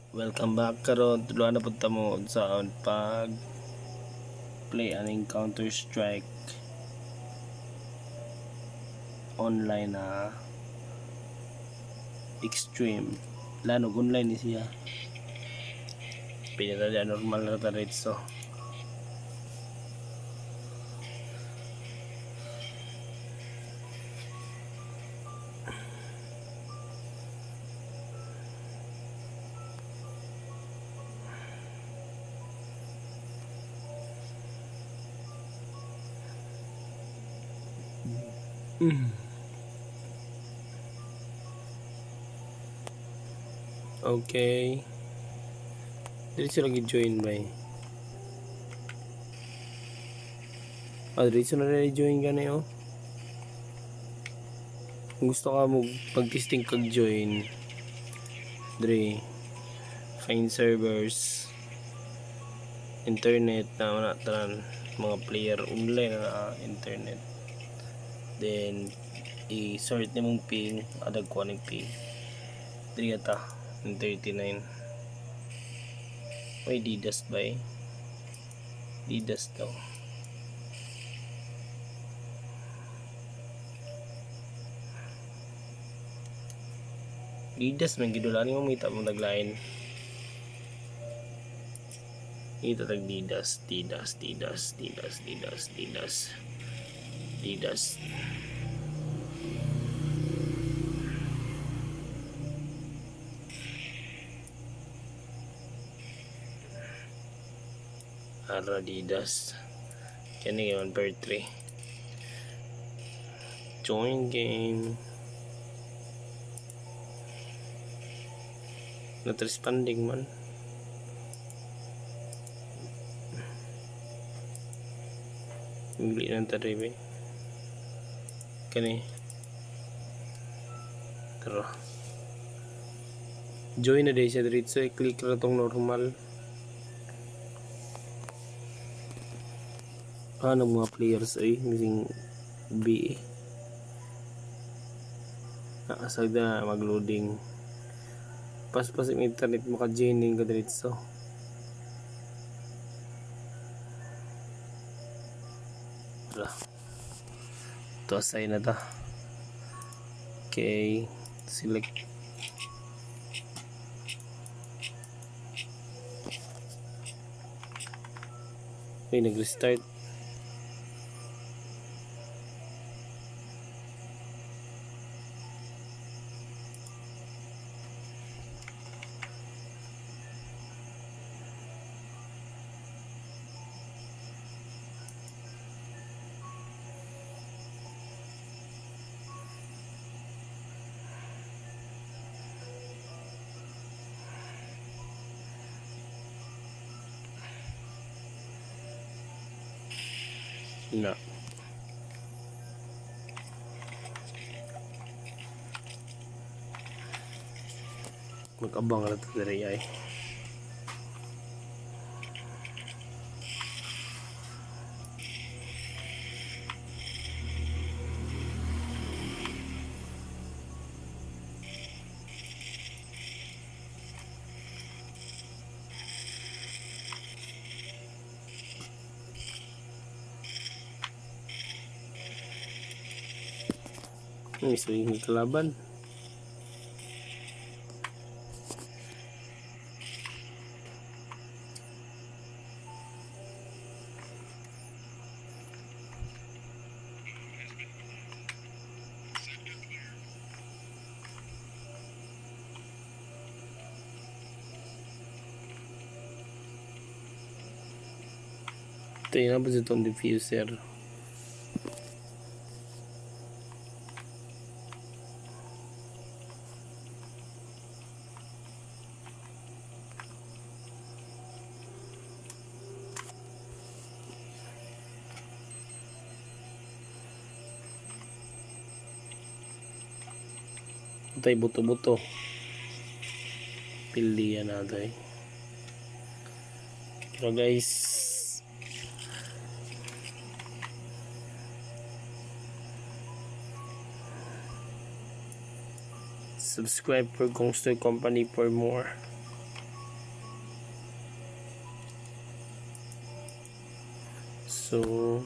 Welcome back karon tuluan na punta mo sa pag play aning Counter Strike online na extreme lanog online ni siya pinatadya normal na taritso. Okay. Dili sila gi-join ba eh. Dili sila na-join ka na oh. Kung gusto ka mo pag-testing kag-join, dre find servers, internet na wala tanan mga player online na internet. Then i-sort nimong ping, adag ko aning ping. Dili ata 39. May didas ba eh? Didas daw. Didas man gidulani mo mita mo taglain. Ito tag didas. Ara didas. Kani 1/3. Join game. Not responding man. Bili ng taribe. Kani. Tara. Join na day siya diretso. I-click na tong normal. Ano mga players ay missing B. Nakasag na mag-loading. Pas-pas yung internet maka-joining ka diretso. Ito assign na ta. Okay, select. Okay, nag-restart. Na. Mag-abang na ito dari ay. So yung kalaban. Ito yun ba itong diffuser. Ito yung buto-buto. Pilihan natin. Pero guys, subscribe for Gongster Company for more. So